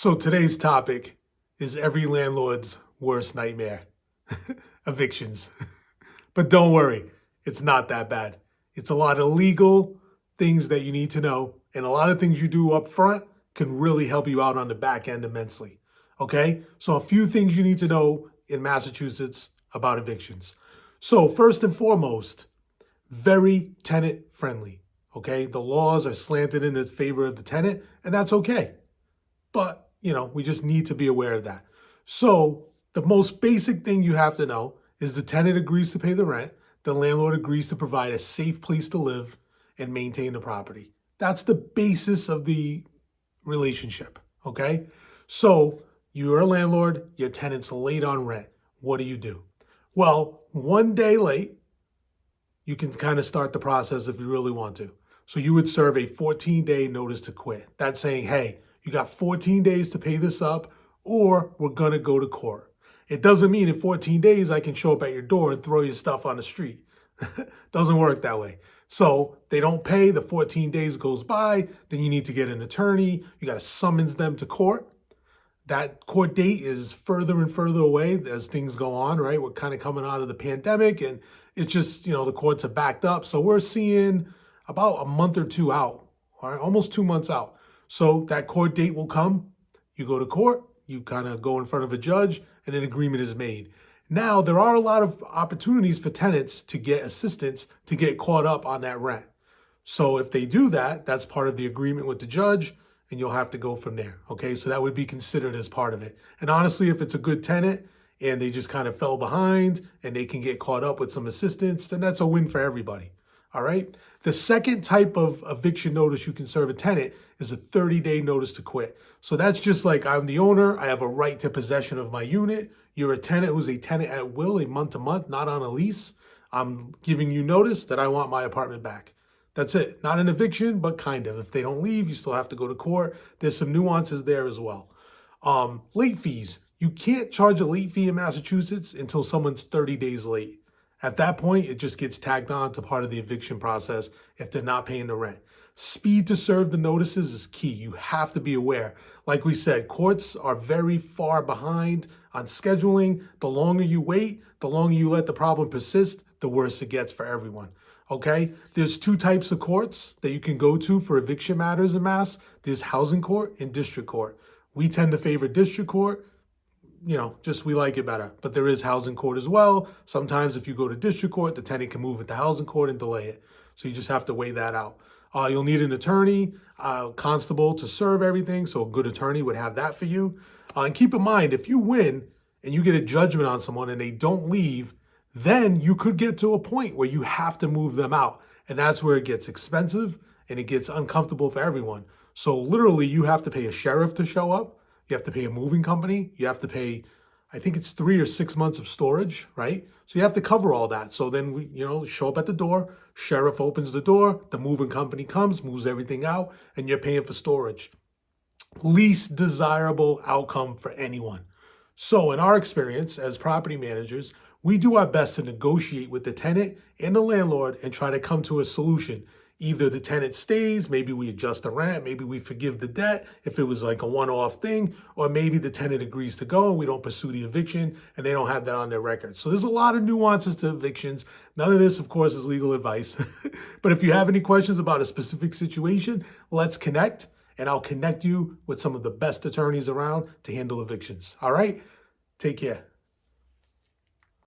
So today's topic is every landlord's worst nightmare, evictions. But don't worry, it's not that bad. It's a lot of legal things that you need to know, and a lot of things you do up front can really help you out on the back end immensely. Okay? So a few things you need to know in Massachusetts about evictions. So first and foremost, very tenant friendly. Okay? The laws are slanted in the favor of the tenant, and that's okay. But, we just need to be aware of that. So the most basic thing you have to know is the tenant agrees to pay the rent, the landlord agrees to provide a safe place to live and maintain the property. That's the basis of the relationship, okay? So you're a landlord, your tenant's late on rent. What do? Well, one day late, you can kind of start the process if you really want to. So you would serve a 14-day notice to quit. That's saying, hey, you got 14 days to pay this up, or we're going to go to court. It doesn't mean in 14 days I can show up at your door and throw your stuff on the street. Doesn't work that way. So they don't pay, the 14 days goes by, then you need to get an attorney. You got to summons them to court. That court date is further and further away as things go on, right? We're kind of coming out of the pandemic, and it's just, the courts are backed up. So we're seeing about a month or two out, or almost 2 months out. So that court date will come, you go to court, you kind of go in front of a judge, and an agreement is made. Now, there are a lot of opportunities for tenants to get assistance to get caught up on that rent. So if they do that, that's part of the agreement with the judge, and you'll have to go from there, okay? So that would be considered as part of it. And honestly, if it's a good tenant and they just kind of fell behind and they can get caught up with some assistance, then that's a win for everybody, all right? The second type of eviction notice you can serve a tenant is a 30-day notice to quit. So that's just like, I'm the owner, I have a right to possession of my unit. You're a tenant who's a tenant at will, a month-to-month, not on a lease. I'm giving you notice that I want my apartment back. That's it. Not an eviction, but kind of. If they don't leave, you still have to go to court. There's some nuances there as well. Late fees. You can't charge a late fee in Massachusetts until someone's 30 days late. At that point, it just gets tagged on to part of the eviction process if they're not paying the rent. Speed to serve the notices is key. You have to be aware. Like we said, courts are very far behind on scheduling. The longer you wait, the longer you let the problem persist, the worse it gets for everyone. Okay? There's two types of courts that you can go to for eviction matters in Mass. There's housing court and district court. We tend to favor district court. Just we like it better. But there is housing court as well. Sometimes if you go to district court, the tenant can move it to housing court and delay it. So you just have to weigh that out. You'll need an attorney, constable to serve everything. So a good attorney would have that for you. And keep in mind, if you win and you get a judgment on someone and they don't leave, then you could get to a point where you have to move them out. And that's where it gets expensive and it gets uncomfortable for everyone. So literally you have to pay a sheriff to show up. You have to pay a moving company. You have to pay, I think it's 3 or 6 months of storage, right? So you have to cover all that. So then we, show up at the door, sheriff opens the door, the moving company comes, moves everything out, and you're paying for storage. Least desirable outcome for anyone. So in our experience as property managers, we do our best to negotiate with the tenant and the landlord and try to come to a solution. Either the tenant stays, maybe we adjust the rent, maybe we forgive the debt if it was like a one-off thing, or maybe the tenant agrees to go and we don't pursue the eviction and they don't have that on their record. So there's a lot of nuances to evictions. None of this, of course, is legal advice. But if you have any questions about a specific situation, let's connect and I'll connect you with some of the best attorneys around to handle evictions. All right? Take care.